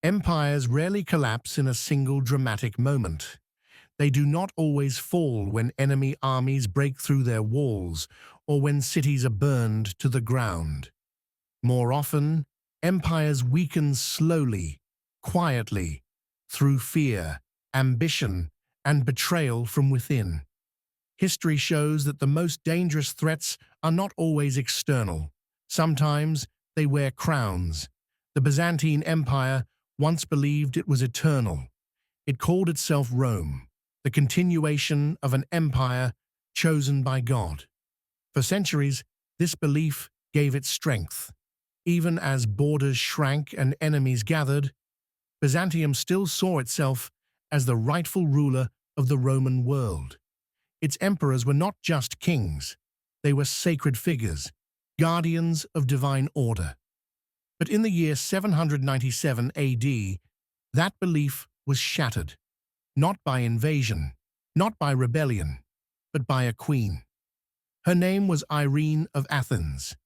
Empires rarely collapse in a single dramatic moment. They do not always fall when enemy armies break through their walls or when cities are burned to the ground. More often, empires weaken slowly, quietly, through fear, ambition, and betrayal from within. History shows that the most dangerous threats are not always external. Sometimes they wear crowns. The Byzantine Empire once believed it was eternal. It called itself Rome, the continuation of an empire chosen by God. For centuries, this belief gave it strength. Even as borders shrank and enemies gathered, Byzantium still saw itself as the rightful ruler of the Roman world. Its emperors were not just kings, they were sacred figures, guardians of divine order. But in the year 797 AD, that belief was shattered, not by invasion, not by rebellion, but by a queen. Her name was Irene of Athens.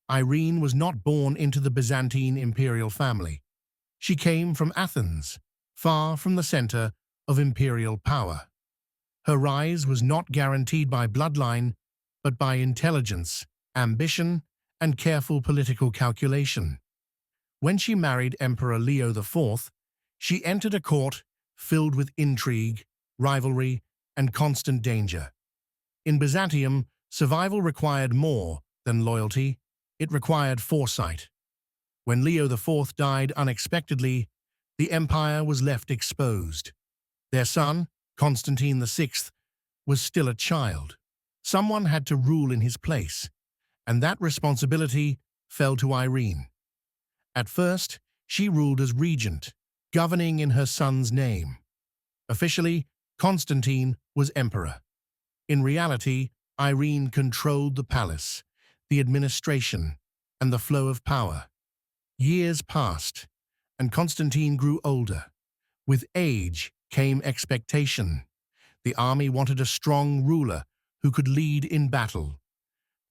Irene was not born into the Byzantine imperial family. She came from Athens, far from the center of imperial power. Her rise was not guaranteed by bloodline, but by intelligence, ambition, and careful political calculation. When she married Emperor Leo IV, she entered a court filled with intrigue, rivalry, and constant danger. In Byzantium, survival required more than loyalty, it required foresight. When Leo IV died unexpectedly, the empire was left exposed. Their son, Constantine VI, was still a child. Someone had to rule in his place, and that responsibility fell to Irene. At first, she ruled as regent, governing in her son's name. Officially, Constantine was emperor. In reality, Irene controlled the palace, the administration, and the flow of power. Years passed, and Constantine grew older. With age came expectation. The army wanted a strong ruler who could lead in battle.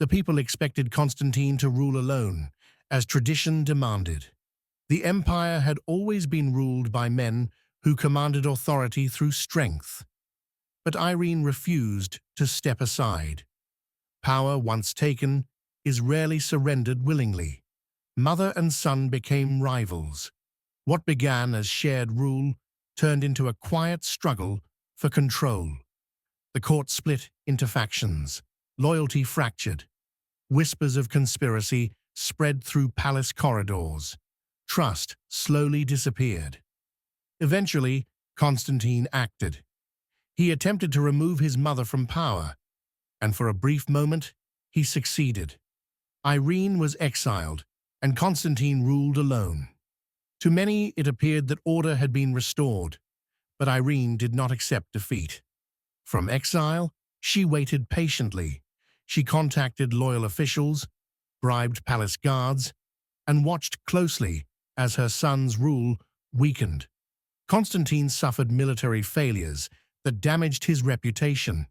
The people expected Constantine to rule alone, as tradition demanded. The empire had always been ruled by men who commanded authority through strength. But Irene refused to step aside. Power once taken is rarely surrendered willingly. Mother and son became rivals. What began as shared rule turned into a quiet struggle for control. The court split into factions. Loyalty fractured. Whispers of conspiracy spread through palace corridors. Trust slowly disappeared. Eventually, Constantine acted. He attempted to remove his mother from power, and for a brief moment, he succeeded. Irene was exiled, and Constantine ruled alone. To many, it appeared that order had been restored, but Irene did not accept defeat. From exile, she waited patiently. She contacted loyal officials, bribed palace guards, and watched closely as her son's rule weakened. Constantine suffered military failures that damaged his reputation.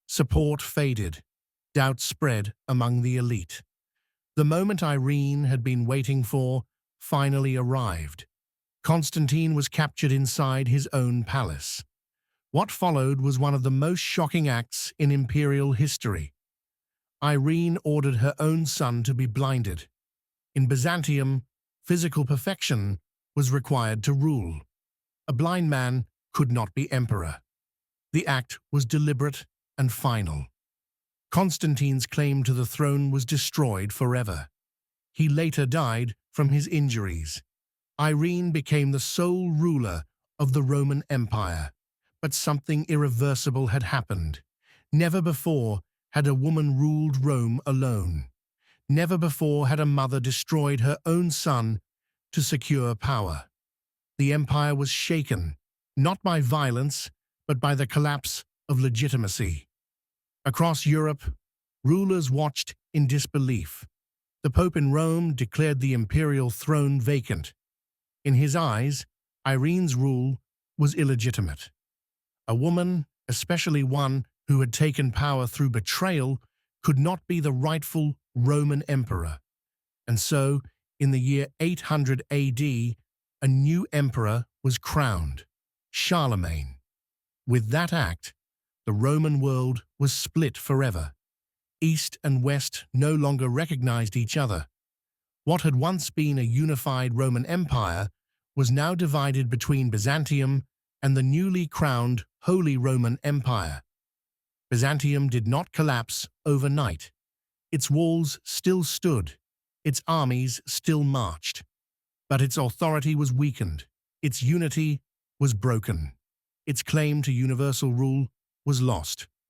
Support faded. Doubt spread among the elite. The moment Irene had been waiting for finally arrived. Constantine was captured inside his own palace. What followed was one of the most shocking acts in imperial history. Irene ordered her own son to be blinded. In Byzantium, physical perfection was required to rule. A blind man could not be emperor. The act was deliberate and final. Constantine's claim to the throne was destroyed forever. He later died from his injuries. Irene became the sole ruler of the Roman Empire. But something irreversible had happened. Never before had a woman ruled Rome alone. Never before had a mother destroyed her own son to secure power. The empire was shaken, not by violence, but by the collapse of legitimacy. Across Europe, rulers watched in disbelief. The Pope in Rome declared the imperial throne vacant. In his eyes, Irene's rule was illegitimate. A woman, especially one who had taken power through betrayal, could not be the rightful Roman emperor. And so, in the year 800 AD, A new emperor was crowned, Charlemagne. With that act, the Roman world was split forever. East and West no longer recognized each other. What had once been a unified Roman Empire was now divided between Byzantium and the newly crowned Holy Roman Empire. Byzantium did not collapse overnight. Its walls still stood, its armies still marched. But its authority was weakened, its unity was broken, its claim to universal rule was lost.